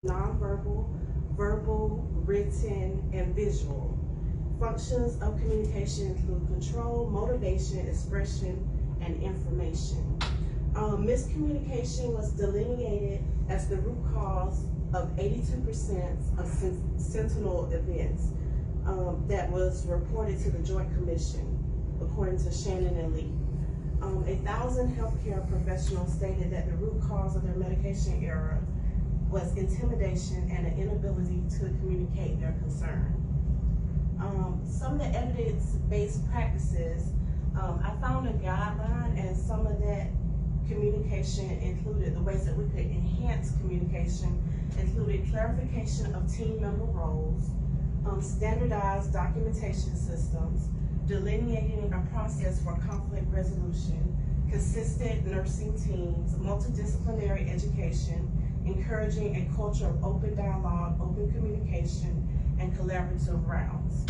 nonverbal, verbal, written, and visual. Functions of communication include control, motivation, expression, and information. Miscommunication was delineated as the root cause of 82% of sentinel events that was reported to the Joint Commission, according to Shannon and Lee. 1,000 healthcare professionals stated that the root cause of their medication error was intimidation and an inability to communicate their concern. Some of the evidence-based practices, I found a guideline, and some of that communication included the ways that we could enhance communication, included clarification of team member roles, standardized documentation systems, delineating a process for conflict resolution, consistent nursing teams, multidisciplinary education, encouraging a culture of open dialogue, open communication, and collaborative rounds.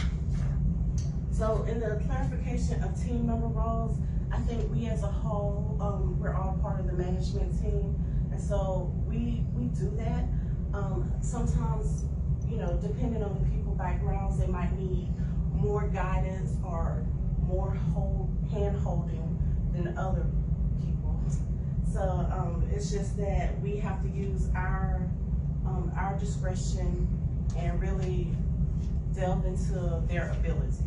So in the clarification of team member roles, I think we as a whole, we're all part of the management team, and so we do that. Sometimes, you know, depending on the people backgrounds, they might need more guidance or more hand-holding than other people. So it's just that we have to use our discretion and really delve into their ability.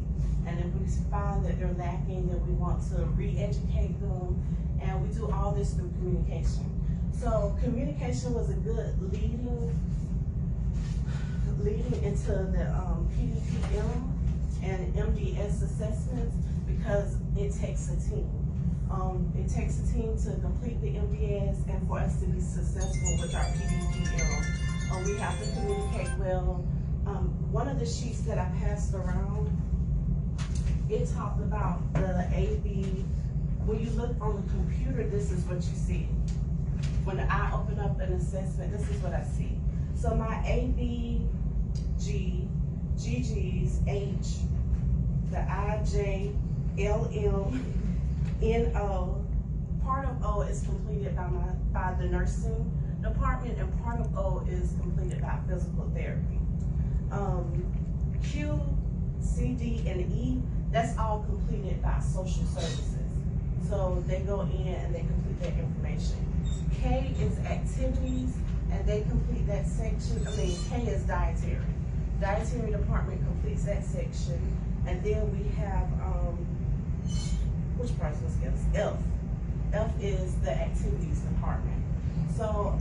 And if we find that they're lacking, then we want to re-educate them, and we do all this through communication. So communication was a good leading into the PDPM and MDS assessments, because it takes a team. It takes a team to complete the MDS, and for us to be successful with our PDPM, we have to communicate well. One of the sheets that I passed around, it talked about the AB. When you look on the computer, this is what you see. When I open up an assessment, this is what I see. So my AB, G, GG's, H, the I, J, L, M, N, O. Part of O is completed by the nursing department, and part of O is completed by physical therapy. Q, C, D, and E, that's all completed by social services. So they go in and they complete that information. K is activities, and they complete that section. K is dietary. Dietary department completes that section. And then we have, which part was F? F is the activities department. So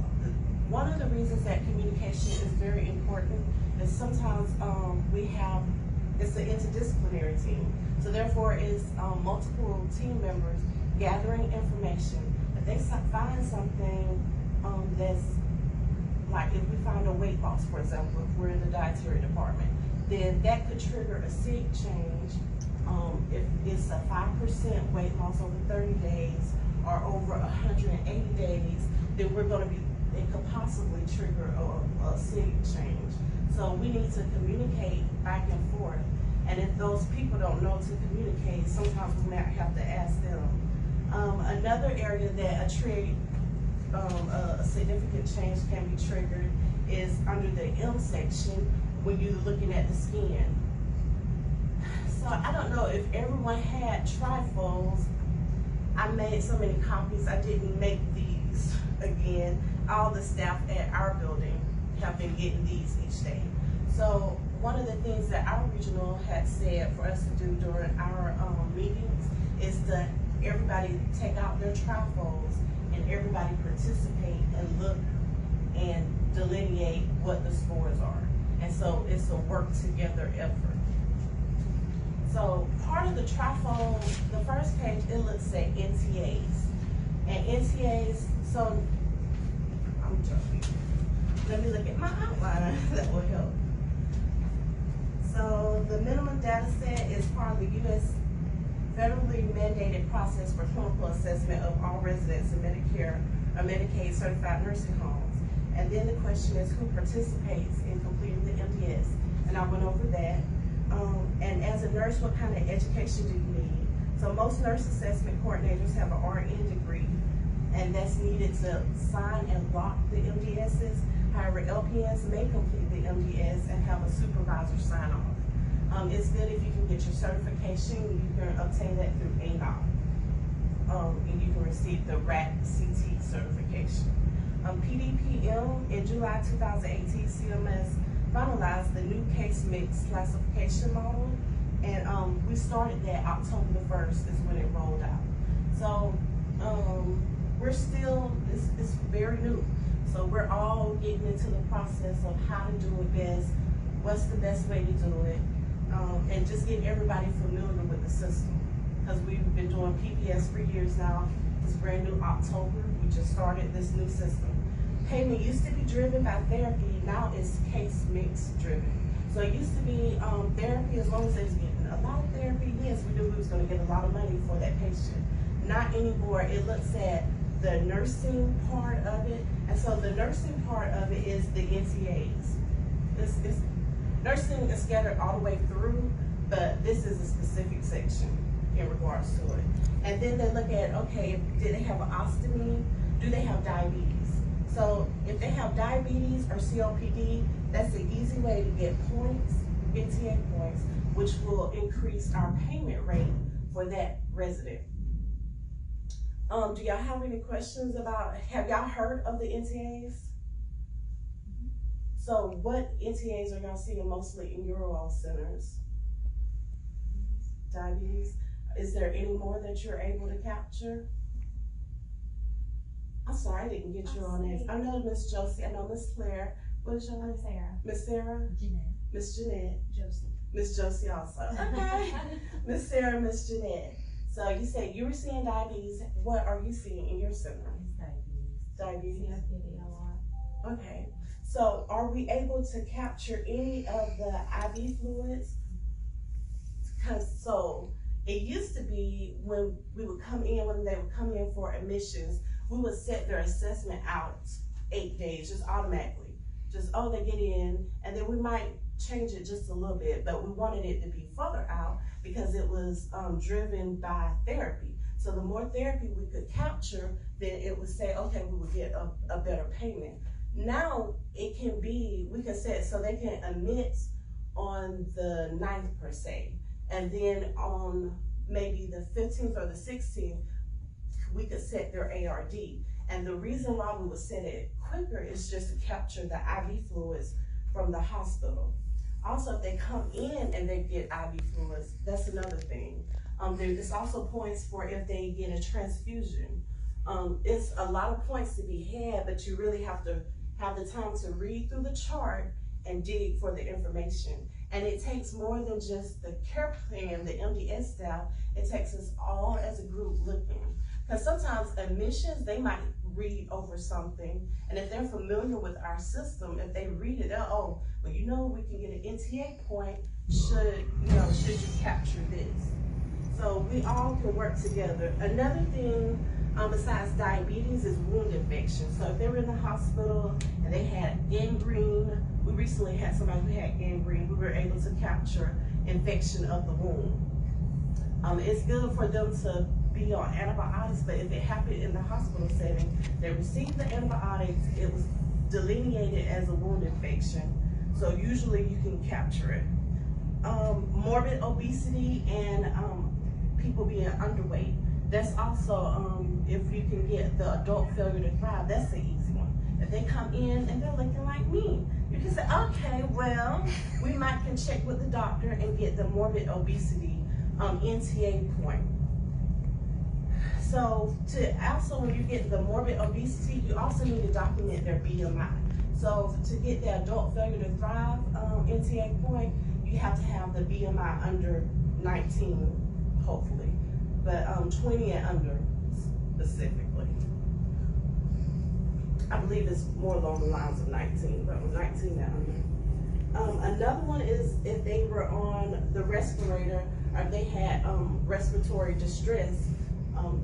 one of the reasons that communication is very important is sometimes it's an interdisciplinary team. So therefore it's multiple team members gathering information. If they find something that's, like if we find a weight loss, for example, if we're in the dietary department, then that could trigger a SIG change. If it's a 5% weight loss over 30 days or over 180 days, then it could possibly trigger a SIG change. So we need to communicate back and forth. And if those people don't know to communicate, sometimes we might have to ask them. Another area that a significant change can be triggered is under the M section when you're looking at the skin. So I don't know if everyone had trifolds. I made so many copies, I didn't make these again. All the staff at our building have been getting these each day. So one of the things that our regional had said for us to do during our meetings is that everybody take out their trifolds and everybody participate and look and delineate what the scores are. And so it's a work together effort. So part of the trifold, the first page, it looks at NTAs. And NTAs, so I'm joking. Let me look at my outline, that will help. So the minimum data set is part of the U.S. federally mandated process for clinical assessment of all residents in Medicare or Medicaid certified nursing homes. And then the question is, who participates in completing the MDS? And I went over that. And as a nurse, what kind of education do you need? So most nurse assessment coordinators have an RN degree, and that's needed to sign and lock the MDSs. However, LPNs may complete the MDS and have a supervisor sign off. It's good if you can get your certification. You can obtain that through ANOC. And you can receive the RAC-CT certification. PDPM, in July 2018, CMS finalized the new case mix classification model, and we started that October the 1st is when it rolled out. So we're still, it's very new. So we're all getting into the process of how to do it best, what's the best way to do it, and just get everybody familiar with the system. Because we've been doing PPS for years now. It's brand new October. We just started this new system. Payment used to be driven by therapy, now it's case mix driven. So it used to be therapy, as long as they was getting a lot of therapy, yes, we knew we was gonna get a lot of money for that patient. Not anymore. It looks at the nursing part of it, and so the nursing part of it is the NTAs. Nursing is scattered all the way through, but this is a specific section in regards to it. And then they look at, okay, did they have an ostomy? Do they have diabetes? So if they have diabetes or COPD, that's the easy way to get points, NTA points, which will increase our payment rate for that resident. Do y'all have any questions about, have y'all heard of the NTAs? So what NTAs are y'all seeing mostly in your all centers? Diabetes. Is there any more that you're able to capture? I'm sorry, I didn't get you on this. I know Miss Josie, I know Miss Claire. What is your name? Sarah. Miss Sarah? Jeanette. Miss Jeanette. Josie. Miss Josie also. Okay. Miss Sarah, Miss Jeanette. So you said you were seeing diabetes. What are you seeing in your center? It's Diabetes. COPD a lot. Okay. So are we able to capture any of the IV fluids? Because so it used to be when we would come in, when they would come in for admissions, we would set their assessment out 8 days, just automatically. Just, oh, they get in, and then we might change it just a little bit, but we wanted it to be further out because it was driven by therapy. So the more therapy we could capture, then it would say, okay, we would get a better payment. Now it can be, we can set so they can admit on the 9th per se, and then on maybe the 15th or the 16th, we could set their ARD. And the reason why we would set it quicker is just to capture the IV fluids from the hospital. Also, if they come in and they get IV fluids, that's another thing. There's also points for if they get a transfusion. It's a lot of points to be had, but you really have to have the time to read through the chart and dig for the information. And it takes more than just the care plan, the MDS staff. It takes us all as a group looking. Because sometimes admissions, they might read over something, and if they're familiar with our system, if they read it, they'll, oh, well, you know, we can get an NTA point should you capture this. So we all can work together. Another thing besides diabetes is wound infection. So if they were in the hospital and they had gangrene, we recently had somebody who had gangrene, we were able to capture infection of the wound. It's good for them to be on antibiotics, but if it happened in the hospital setting, they received the antibiotics, it was delineated as a wound infection. So usually you can capture it. Morbid obesity and people being underweight. That's also, if you can get the adult failure to thrive, that's the easy one. If they come in and they're looking like me, you can say, okay, well, we might can check with the doctor and get the morbid obesity NTA point. So also when you get the morbid obesity, you also need to document their BMI. So to get the adult failure to thrive NTA point, you have to have the BMI under 19, hopefully, but 20 and under specifically. I believe it's more along the lines of 19, but 19 and under. Another one is if they were on the respirator or they had respiratory distress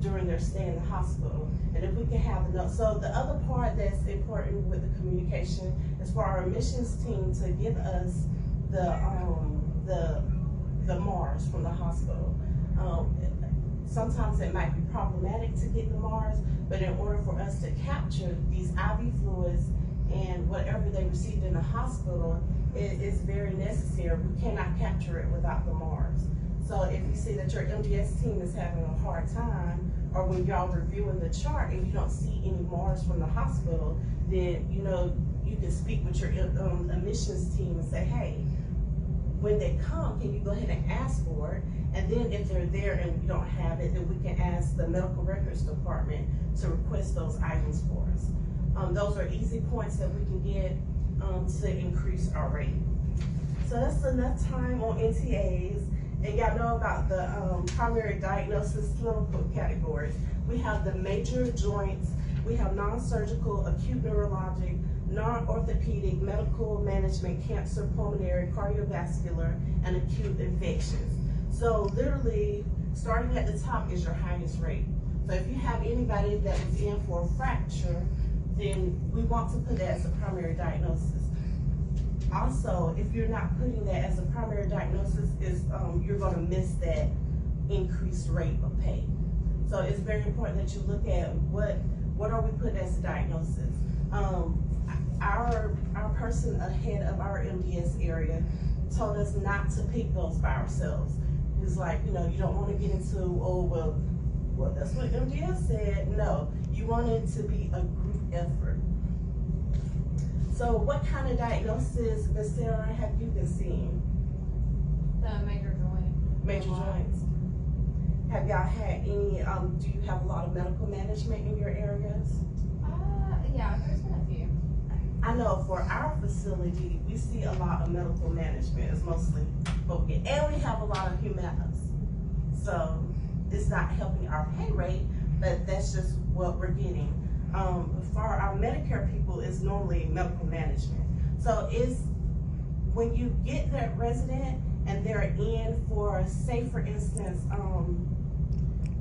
during their stay in the hospital. And if we can have enough, so the other part that's important with the communication is for our admissions team to give us the MARS from the hospital. Sometimes it might be problematic to get the MARS, but in order for us to capture these IV fluids and whatever they received in the hospital is very necessary. We cannot capture it without the MARS. So if you see that your MDS team is having a hard time, or when y'all reviewing the chart and you don't see any MARS from the hospital, then you can speak with your admissions team and say, hey, when they come, can you go ahead and ask for it? And then if they're there and we don't have it, then we can ask the medical records department to request those items for us. Those are easy points that we can get to increase our rate. So that's enough time on NTAs. And y'all know about the primary diagnosis clinical categories. We have the major joints, we have non-surgical, acute neurologic, non-orthopedic, medical management, cancer, pulmonary, cardiovascular, and acute infections. So literally, starting at the top is your highest rate. So if you have anybody that was in for a fracture, then we want to put that as a primary diagnosis. Also, if you're not putting that as a primary diagnosis, you're going to miss that increased rate of pay. So it's very important that you look at what are we putting as a diagnosis. Our person ahead of our MDS area told us not to pick those by ourselves. It's like, you don't want to get into, oh, well, that's what MDS said. No, you want it to be a group effort. So what kind of diagnosis, Ms. Sarah, have you been seeing? The major joint. Major joints. Have y'all had any, do you have a lot of medical management in your areas? Yeah, there's been a few. I know for our facility, we see a lot of medical management. It's mostly what we get. And we have a lot of humanas. So it's not helping our pay rate, but that's just what we're getting. For our Medicare people, it's normally medical management. So it's when you get that resident and they're in for, say for instance,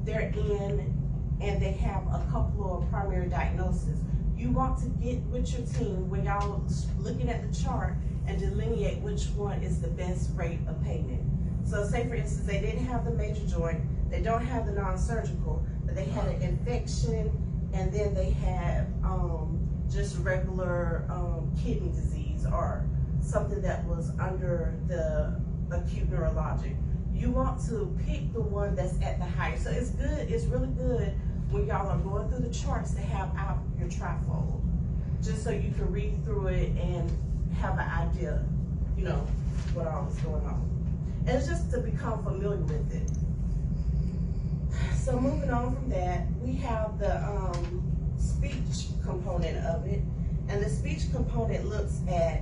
they're in and they have a couple of primary diagnoses, you want to get with your team when y'all looking at the chart and delineate which one is the best rate of payment. So say for instance, they didn't have the major joint, they don't have the non-surgical, but they had an infection, and then they had just regular kidney disease or something that was under the acute neurologic. You want to pick the one that's at the highest. So it's good, it's really good when y'all are going through the charts to have out your trifold, just so you can read through it and have an idea, what all is going on. And it's just to become familiar with it. So moving on from that, we have the speech component of it. And the speech component looks at,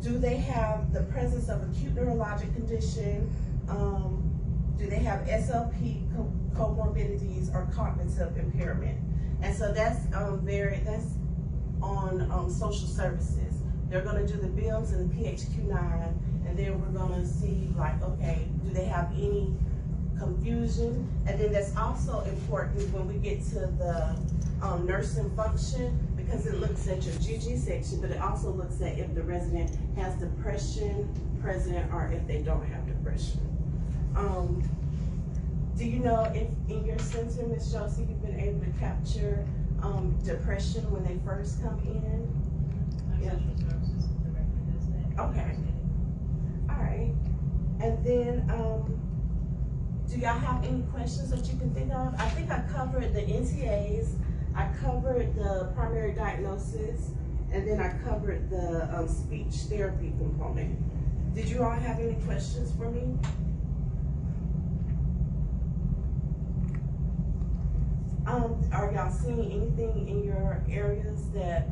do they have the presence of acute neurologic condition? Do they have SLP comorbidities or cognitive impairment? And so that's on social services. They're gonna do the BIMS and the PHQ-9, and then we're gonna see like, okay, do they have any confusion? And then that's also important when we get to the nursing function, because it looks at your GG section, but it also looks at if the resident has depression present or if they don't have depression. Do you know if in your center, Ms. Josie, you've been able to capture depression when they first come in? Our social services director does that. Okay. All right. And then, do y'all have any questions that you can think of? I think I covered the NTAs, I covered the primary diagnosis, and then I covered the speech therapy component. Did you all have any questions for me? Are y'all seeing anything in your areas that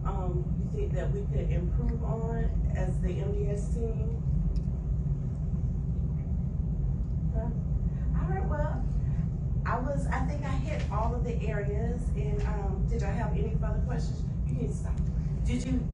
you think that we could improve on as the MDS team? Okay. All right, well, I think I hit all of the areas, and did I have any further questions? You can stop. Did you?